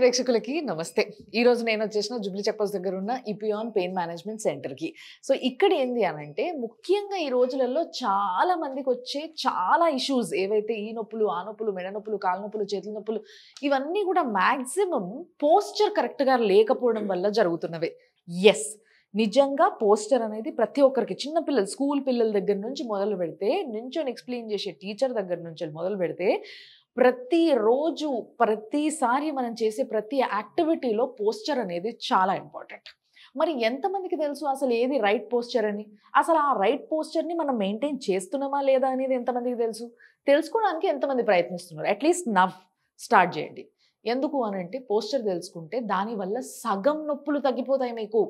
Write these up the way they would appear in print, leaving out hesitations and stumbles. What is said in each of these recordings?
ప్రేక్షకులకి నమస్తే. ఈ రోజు నేను వచ్చేసిన జూబ్లీ చెక్ పోస్ట్ దగ్గర ఉన్న ఇపియాన్ పెయిన్ మేనేజ్మెంట్ సెంటర్ కి. సో ఇక్కడ ఏంది అనంటే ముఖ్యంగా ఈ రోజులలో చాలా మందికి వచ్చే చాలా ఇష్యూస్ ఏవైతే ఈ నొప్పులు, ఆ నొప్పులు, మెడ నొప్పులు, కాళ్ళ నొప్పులు, చేతుల నొప్పులు ఇవన్నీ కూడా మాక్సిమం పోస్చర్ కరెక్ట్ గా లేకపోవడం వల్ల జరుగుతున్నవే. ఎస్, నిజంగా పోస్టర్ అనేది ప్రతి ఒక్కరికి, చిన్న పిల్లలు, స్కూల్ పిల్లల దగ్గర నుంచి మొదలు పెడితే, నించొని ఎక్స్ప్లెయిన్ చేసే టీచర్ దగ్గర నుంచి మొదలు పెడితే ప్రతిరోజు ప్రతిసారి మనం చేసే ప్రతి యాక్టివిటీలో పోస్చర్ అనేది చాలా ఇంపార్టెంట్. మరి ఎంతమందికి తెలుసు అసలు ఏది రైట్ పోస్చర్ అని? అసలు ఆ రైట్ పోస్చర్ని మనం మెయింటైన్ చేస్తున్నామా లేదా అనేది ఎంతమందికి తెలుసు? తెలుసుకోవడానికి ఎంతమంది ప్రయత్నిస్తున్నారు? అట్లీస్ట్ నవ్ స్టార్ట్ చేయండి. ఎందుకు అనంటే పోస్చర్ తెలుసుకుంటే దానివల్ల సగం నొప్పులు తగ్గిపోతాయి మీకు.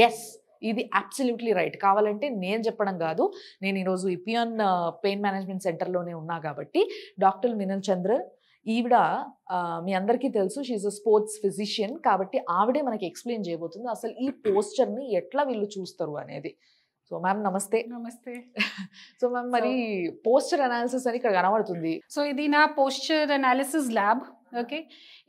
ఎస్, ఇది అబ్సల్యూట్లీ రైట్. కావాలంటే నేను చెప్పడం కాదు, నేను ఈరోజు ఇపియాన్ పెయిన్ మేనేజ్మెంట్ సెంటర్లోనే ఉన్నా కాబట్టి డాక్టర్ మినల్ చంద్ర ఈవిడ మీ అందరికీ తెలుసు, షీఈస్ అ స్పోర్ట్స్ ఫిజిషియన్. కాబట్టి ఆవిడే మనకి ఎక్స్ప్లెయిన్ చేయబోతుంది అసలు ఈ పోస్చర్ని ఎట్లా వీళ్ళు చూస్తారు అనేది. సో మ్యామ్ నమస్తే. నమస్తే. సో మ్యామ్, మరి పోస్చర్ అనాలిసిస్ అని ఇక్కడ కనబడుతుంది. సో ఇది నా పోస్చర్ అనాలిసిస్ ల్యాబ్. ఓకే,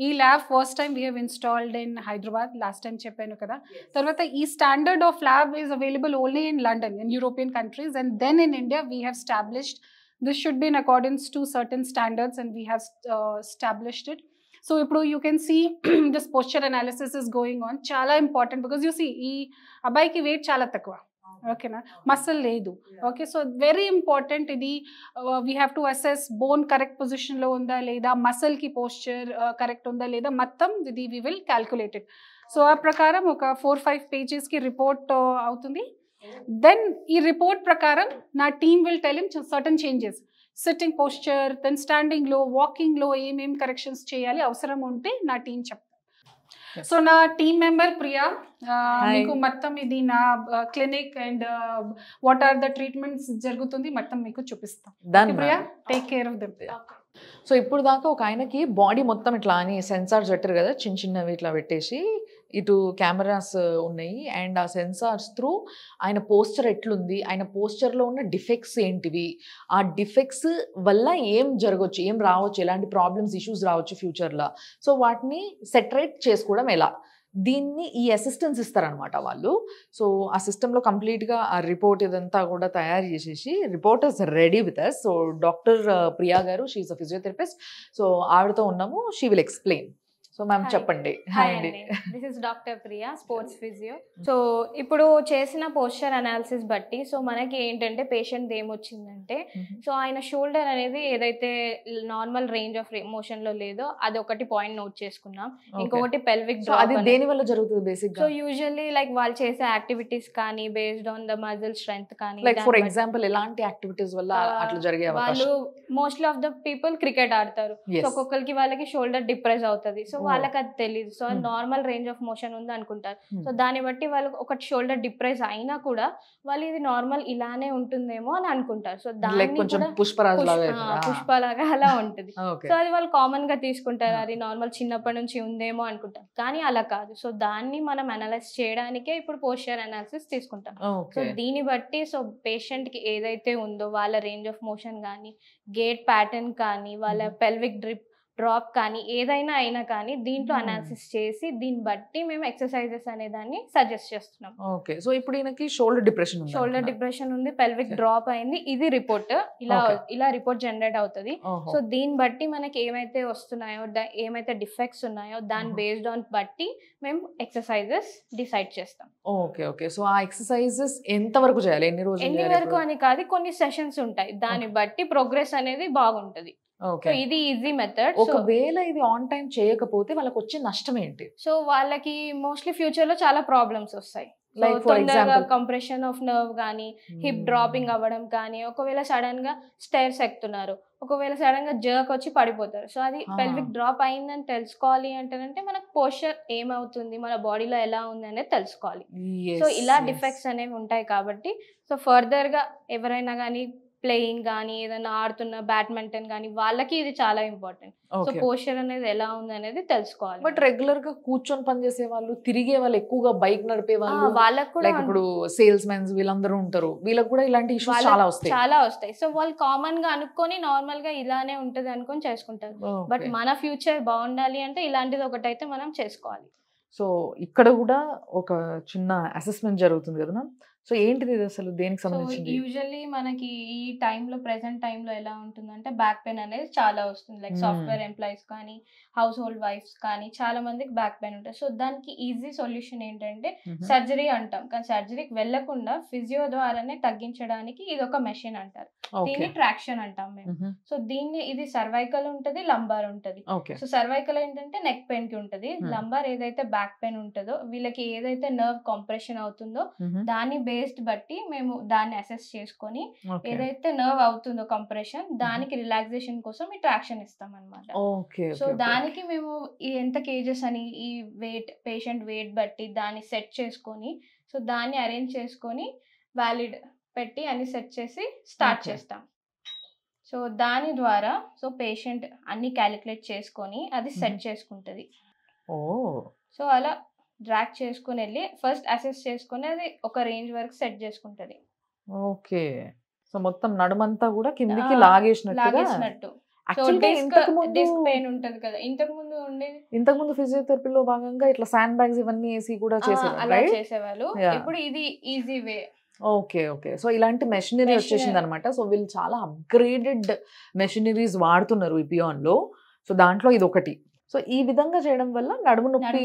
ఈ lab first time we have installed in Hyderabad. Last time చెప్పాను కదా. తర్వాత ఈ standard of lab is available only in London, in European countries, and then in India we have established this should be in accordance to certain standards, and we have established it. So ఇప్పుడు you can see this posture analysis is going on. చాలా important because you see ఈ అబ్బాయికి wait చాలా తక్కువ, ఓకేనా, muscle లేదు. Okay, so very important ఇది. We have to assess bone correct పొజిషన్లో ఉందా లేదా, మసిల్కి పోస్చర్ కరెక్ట్ ఉందా లేదా, మొత్తం ఇది we will calculate it. So ఆ ప్రకారం ఒక 4-5 పేజెస్కి రిపోర్ట్ అవుతుంది. దెన్ ఈ రిపోర్ట్ ప్రకారం నా team will tell him certain changes, sitting posture, then స్టాండింగ్లో, వాకింగ్లో ఏమేం కరెక్షన్స్ చేయాలి, అవసరం ఉంటే నా టీం చెప్తాను. సో నా టీమ్ మెంబర్ ప్రియా మీకు మొత్తం ఇది నా clinic and what are the treatments జరుగుతుంది మొత్తం మీకు చూపిస్తాం. Priya, take care of them. So ఇప్పుడు దాకా ఒక ఆయనకి బాడీ మొత్తం ఇట్లా అని సెన్సార్స్ పెట్టారు కదా, చిన్న చిన్నవి ఇట్లా పెట్టేసి, ఇటు కెమెరాస్ ఉన్నాయి, అండ్ ఆ సెన్సార్స్ త్రూ ఆయన పోస్చర్ ఎట్లుంది, ఆయన పోస్చర్లో ఉన్న డిఫెక్ట్స్ ఏంటివి, ఆ డిఫెక్ట్స్ వల్ల ఏం జరగవచ్చు, ఏం రావచ్చు, ఎలాంటి ప్రాబ్లమ్స్, ఇష్యూస్ రావచ్చు ఫ్యూచర్లో, సో వాటిని సెటరేట్ చేసుకోవడం ఎలా, దీన్ని ఈ అసిస్టెన్స్ ఇస్తారనమాట వాళ్ళు. సో ఆ సిస్టంలో కంప్లీట్గా ఆ రిపోర్ట్ ఇదంతా కూడా తయారు చేసేసి, report is ready with us. So doctor Priya garu, she is a physiotherapist. So ఆవిడతో ఉన్నాము, she will explain. So ma'am చెప్పండి. హాయ్ అండి, this is doctor Priya, sports physio. So ఇప్పుడు చేసిన పోస్చర్ అనాలిసిస్ బట్టి సో మనకి ఏంటంటే పేషెంట్ ఏమొచ్చిందంటే, సో ఆయన షోల్డర్ అనేది ఏదైతే నార్మల్ రేంజ్ ఆఫ్ మోషన్ లో లేదో అది ఒకటి పాయింట్ నోట్ చేసుకున్నాం. ఇంకొకటి పెల్విక్ డ్రాప్. అది దేని వల్ల జరుగుతుంది బేసిక్? సో యూజువల్లీ లైక్ వాళ్ళు చేసే యాక్టివిటీస్ కానీ, based on the muscle strength కానీ, లైక్ ఫర్ ఎగ్జాంపుల్ ఎలాంటి యాక్టివిటీస్ వల్ల అట్లా జరిగే అవకాశం? వాళ్ళు mostly of the people cricket ఆడతారు, సో ఒక్కొక్కరికి వాళ్ళకి షోల్డర్ డిప్రెస్ అవుతుంది, సో వాళ్ళకి అది తెలియదు. So normal range of motion ఉంది అనుకుంటారు. సో దాన్ని బట్టి వాళ్ళకి ఒకటి షోల్డర్ డిప్రెస్ అయినా కూడా వాళ్ళు ఇది నార్మల్ ఇలానే ఉంటుందేమో అని అనుకుంటారు. సో దాన్ని పుష్పలాగా అలా ఉంటుంది. సో అది వాళ్ళు కామన్ గా తీసుకుంటారు, అది నార్మల్ చిన్నప్పటి నుంచి ఉందేమో అనుకుంటారు, కానీ అలా కాదు. సో దాన్ని మనం అనలైజ్ చేయడానికే ఇప్పుడు పోస్చర్ అనాలిసిస్ తీసుకుంటాం. సో దీన్ని బట్టి సో పేషెంట్ కి ఏదైతే ఉందో వాళ్ళ రేంజ్ ఆఫ్ మోషన్ కానీ, గేట్ ప్యాటర్న్ కానీ, వాళ్ళ పెల్విక్ డ్రాప్ కానీ, ఏదైనా అయినా కానీ దీంట్లో అనాలిసిస్ చేసి దీన్ని బట్టి మేము ఎక్సర్సైజెస్ అనే దాన్ని సజెస్ట్ చేస్తున్నాం. ఓకే, సో ఇప్పుడు ఈయనకి షోల్డర్ డిప్రెషన్ ఉంది, పెల్విక్ డ్రాప్ అయింది, ఇది రిపోర్ట్ ఇలా రిపోర్ట్ జనరేట్ అవుతుంది. సో దీన్ని బట్టి మనకి ఏమైతే వస్తున్నాయో, ఏమైతే డిఫెక్ట్స్ ఉన్నాయో దాని బేస్డ్ ఆన్ బట్టి మేము ఎక్సర్సైజెస్ డిసైడ్ చేస్తాం. ఓకే ఓకే, సో ఆ ఎక్సర్సైజెస్ ఎంత వరకు చేయాలి, ఎన్ని వరకు అని కాదు, కొన్ని సెషన్స్ ఉంటాయి, దాన్ని బట్టి ప్రోగ్రెస్ అనేది బాగుంటది. ఇది ఈజీ మెథడ్. ఒకవేళ ఇది ఆన్ టైం చేయకపోతే వాళ్ళకి వచ్చే నష్టం ఏంటి? సో వాళ్ళకి మోస్ట్లీ ఫ్యూచర్ లో చాలా ప్రాబ్లమ్స్ వస్తాయి. Like for example, compression of nerve కానీ హిప్ డ్రాపింగ్ అవ్వడం కానీ, ఒకవేళ సడన్ గా స్టైర్స్ ఎక్కుతున్నారు, ఒకవేళ సడన్ గా జర్క్ వచ్చి పడిపోతారు. సో అది పెల్విక్ డ్రాప్ అయిందని తెలుసుకోవాలి అంటే మనకు పోస్చర్ ఏమవుతుంది, మన బాడీలో ఎలా ఉంది అనేది తెలుసుకోవాలి. సో ఇలా డిఫెక్ట్స్ అనేవి ఉంటాయి కాబట్టి సో ఫర్దర్ గా ఎవరైనా కానీ ప్లేయింగ్ కానీ ఏదైనా ఆడుతున్న బ్యాడ్మింటన్ కానీ వాళ్ళకి ఇది చాలా ఇంపార్టెంట్. సో పోస్చర్ అనేది ఎలా ఉంది అనేది తెలుసుకోవాలి. బట్ రెగ్యులర్ గా కూర్చొని పనిచేసే వాళ్ళు, తిరిగే వాళ్ళు, ఎక్కువగా బైక్ నడిపే వాళ్ళు, వాళ్ళకి కూడా ఇప్పుడు సేల్స్ మెన్స్ వీళ్ళందరూ ఉంటారు, వీళ్ళకి కూడా ఇలాంటి ఇష్యూస్ చాలా వస్తాయి. సో వాళ్ళు కామన్ గా అనుకొని నార్మల్ గా ఇలానే ఉంటది అనుకొని చేసుకుంటారు. బట్ మన ఫ్యూచర్ బాగుండాలి అంటే ఇలాంటిది ఒకటైతే మనం చేసుకోవాలి. సో ఇక్కడ కూడా ఒక చిన్న అసెస్మెంట్ జరుగుతుంది కదా మ్యామ్. సో ఏంటిది అసలు, దేనికి సంబంధించింది? యూజువల్లీ మనకి ఈ టైంలో ప్రెసెంట్ టైంలో ఎలా ఉంటుందంటే బ్యాక్ పెయిన్ అనేది చాలా వస్తుంది. లైక్ సాఫ్ట్వేర్ ఎంప్లాయీస్ కానీ, హౌస్ హోల్డ్ వైఫ్స్ కానీ చాలా మందికి బ్యాక్ పెయిన్ ఉంటుంది. సో దానికి ఈజీ సొల్యూషన్ ఏంటంటే సర్జరీ అంటాం, కానీ సర్జరీకి వెళ్లకుండా ఫిజియో ద్వారానే తగ్గించడానికి ఇది ఒక మెషిన్ అంటారు. దీన్ని ట్రాక్షన్ అంటాం మేము. సో ఇది సర్వైకల్ ఉంటుంది, లంబార్ ఉంటుంది. సో సర్వైకల్ ఏంటంటే నెక్ పెయిన్ కి ఉంటుంది, లంబార్ ఏదైతే బ్యాక్ పెయిన్ ఉంటుందో వీళ్ళకి ఏదైతే నర్వ్ కంప్రెషన్ అవుతుందో దాన్ని బేస్డ్ బట్టి మేము దాన్ని అసెస్ చేసుకొని ఏదైతే నర్వ్ అవుతుందో కంప్రెషన్ దానికి రిలాక్సేషన్ కోసం ఈ ట్రాక్షన్ ఇస్తాం అన్నమాట. సో దానికి మేము ఎంత కేజెస్ అని ఈ వెయిట్ పేషెంట్ వెయిట్ బట్టి దాన్ని సెట్ చేసుకొని సో దాన్ని అరేంజ్ చేసుకొని వ్యాలిడ్ పెట్టి అన్ని సెట్ చేసి స్టార్ట్ చేస్తాం. సో దాని ద్వారా సో పేషెంట్ అన్ని క్యాలిక్యులేట్ చేసుకొని అది సెట్ చేసుకుంటుంది. సో అలా డ్రాక్ చేసుకుని వెళ్ళి ఫస్ట్ అసెస్ చేసుకుని అది ఒక రేంజ్ వరకు సెట్ చేసుకుంటది. ఓకే. సో మొత్తం నడుమంతా కూడా కిందికి లాగేసినట్టు. డిస్క్ పెయిన్ ఉంటది కదా, ఇంతకు ముందు ఫిజియోథెరపీలో భాగంగా ఇట్లా శాండ్ బ్యాగ్స్ ఇవన్నీ వేసి కూడా చేసేవాళ్ళు. ఇప్పుడు ఇది ఈజీ వే. ఓకే. సో ఇలాంటి మెషినరీ వచ్చేసింది అనమాట. సో వీళ్ళు చాలా అప్గ్రేడెడ్ మెషినరీస్ వాడుతున్నారు ఇపియాన్ లో. సో దాంట్లో ఇది ఒకటి. సో ఈ విధంగా చేయడం వల్ల నడుము నొప్పి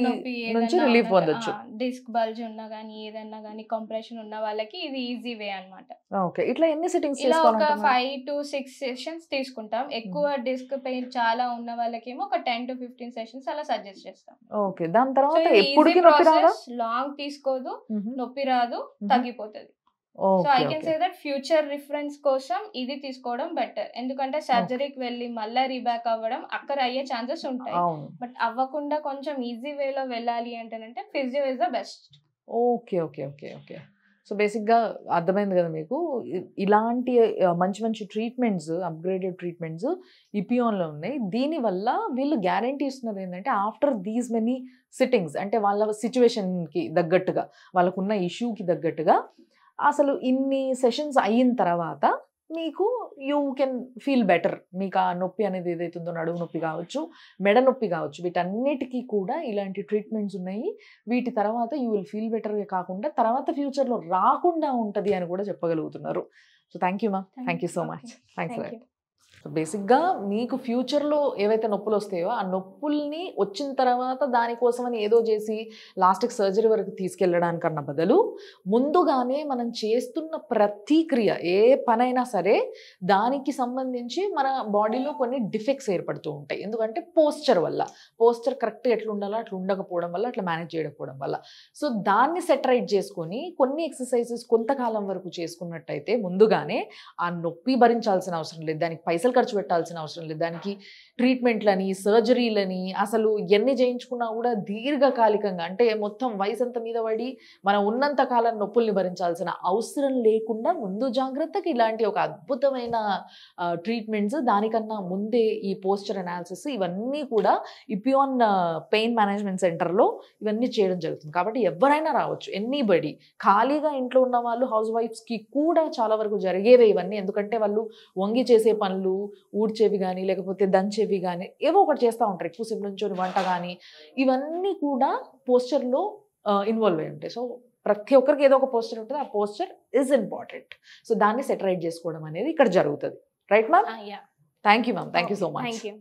నుంచి రిలీఫ్ పొందొచ్చు. డిస్క్ బల్జ్ ఉన్నా గానీ ఏదన్నా గానీ కంప్రెషన్ ఉన్న వాళ్ళకి ఇది ఈజీ వే అన్నమాట. ఓకే. ఇట్లా ఎన్ని సిట్టింగ్స్ చేసుకోవాలి? ఒక 5 to 6 సెషన్స్ తీసుకుంటాం. ఎక్కువ డిస్క్ పెయిన్ చాలా ఉన్న వాళ్ళకేమో ఒక 10 to 15 సెషన్స్ అలా సజెస్ట్ చేస్తాం. ఓకే. దాని తర్వాత ఎప్పుడుకి నొప్పి రాదా? లాంగ్ తీసుకోదు, నొప్పి రాదు, తగ్గిపోతుంది. So I can say that future reference కోసం ఇది తీసుకోవడం బెటర్. ఎందుకంటే సర్జరీకి వెళ్ళి మళ్ళీ రీబ్యాక్ అవ్వడం అక్కడ అయ్యే ఛాన్సెస్ ఉంటాయి. బట్ అవ్వకుండా కొంచెం ఈజీ వేలో వెళ్ళాలి అంటే physio is the best. Okay. So బేసిక్గా అర్థమైంది కదా మీకు. ఇలాంటి మంచి ట్రీట్మెంట్స్, అప్గ్రేడెడ్ ట్రీట్మెంట్స్ ఇపియాన్లో ఉన్నాయి. దీనివల్ల వీళ్ళు గ్యారంటీ ఇస్తున్నారు ఏంటంటే ఆఫ్టర్ దీస్ మెనీ సిట్టింగ్స్, అంటే వాళ్ళ సిచ్యువేషన్కి తగ్గట్టుగా, వాళ్ళకున్న ఇష్యూకి తగ్గట్టుగా అసలు ఇన్ని సెషన్స్ అయిన తర్వాత మీకు యూ కెన్ ఫీల్ బెటర్. మీకు ఆ నొప్పి అనేది ఏదైతుందో, నడుము నొప్పి కావచ్చు, మెడ నొప్పి కావచ్చు, వీటన్నిటికీ కూడా ఇలాంటి ట్రీట్మెంట్స్ ఉన్నాయి. వీటి తర్వాత యూ విల్ ఫీల్ బెటర్గా కాకుండా తర్వాత ఫ్యూచర్లో రాకుండా ఉంటుంది అని కూడా చెప్పగలుగుతున్నారు. So thank you ma'am, thank you so much. Thanks. So బేసిక్గా మీకు ఫ్యూచర్లో ఏవైతే నొప్పులు వస్తాయో ఆ నొప్పుల్ని వచ్చిన తర్వాత దానికోసమని ఏదో చేసి లాస్ట్కి సర్జరీ వరకు తీసుకెళ్ళడానికన్నా బదులు ముందుగానే మనం చేస్తున్న ప్రతి క్రియ, ఏ పనైనా సరే దానికి సంబంధించి మన బాడీలో కొన్ని డిఫెక్ట్స్ ఏర్పడుతూ ఉంటాయి. ఎందుకంటే పోస్చర్ కరెక్ట్గా ఎట్లా ఉండాలో అట్లా ఉండకపోవడం వల్ల, అట్లా మేనేజ్ చేయకపోవడం వల్ల. సో దాన్ని సెట్ రైట్ చేసుకొని కొన్ని ఎక్సర్సైజెస్ కొంతకాలం వరకు చేసుకున్నట్టయితే ముందుగానే ఆ నొప్పి భరించాల్సిన అవసరం లేదు, దానికి పైసలు ఖర్చు పెట్టాల్సిన అవసరం లేదు, దానికి ట్రీట్మెంట్లని, సర్జరీలని అసలు ఎన్ని చేయించుకున్నా కూడా దీర్ఘకాలికంగా, అంటే మొత్తం వయసు అంత మీద పడి మనం ఉన్నంత కాలం నొప్పుల్ని భరించాల్సిన అవసరం లేకుండా ముందు జాగ్రత్తకి ఇలాంటి ఒక అద్భుతమైన ట్రీట్మెంట్స్, దానికన్నా ముందే ఈ పోస్చర్ అనాలిసిస్, ఇవన్నీ కూడా ఇపియాన్ పెయిన్ మేనేజ్మెంట్ సెంటర్లో ఇవన్నీ చేయడం జరుగుతుంది. కాబట్టి ఎవరైనా రావచ్చు, ఎనీబడి. ఖాళీగా ఇంట్లో ఉన్న వాళ్ళు, హౌస్ వైఫ్స్కి కూడా చాలా వరకు జరిగేవే ఇవన్నీ. ఎందుకంటే వాళ్ళు వంగి చేసే పనులు, ఊడ్చేవి కానీ లేకపోతే దంచేవి కానీ ఏవో ఒకటి చేస్తూ ఉంటారు, ఎక్కువసేపు నుంచొని వంట కానీ, ఇవన్నీ కూడా పోస్చర్లో ఇన్వాల్వ్ అయి ఉంటాయి. సో ప్రతి ఒక్కరికి ఏదో ఒక పోస్చర్ ఉంటుంది, ఆ పోస్చర్ ఈజ్ ఇంపార్టెంట్. సో దాన్ని సెటరైట్ చేసుకోవడం అనేది ఇక్కడ జరుగుతుంది. Right ma'am? Yeah. Thank you ma'am, thank you so much. Thank you.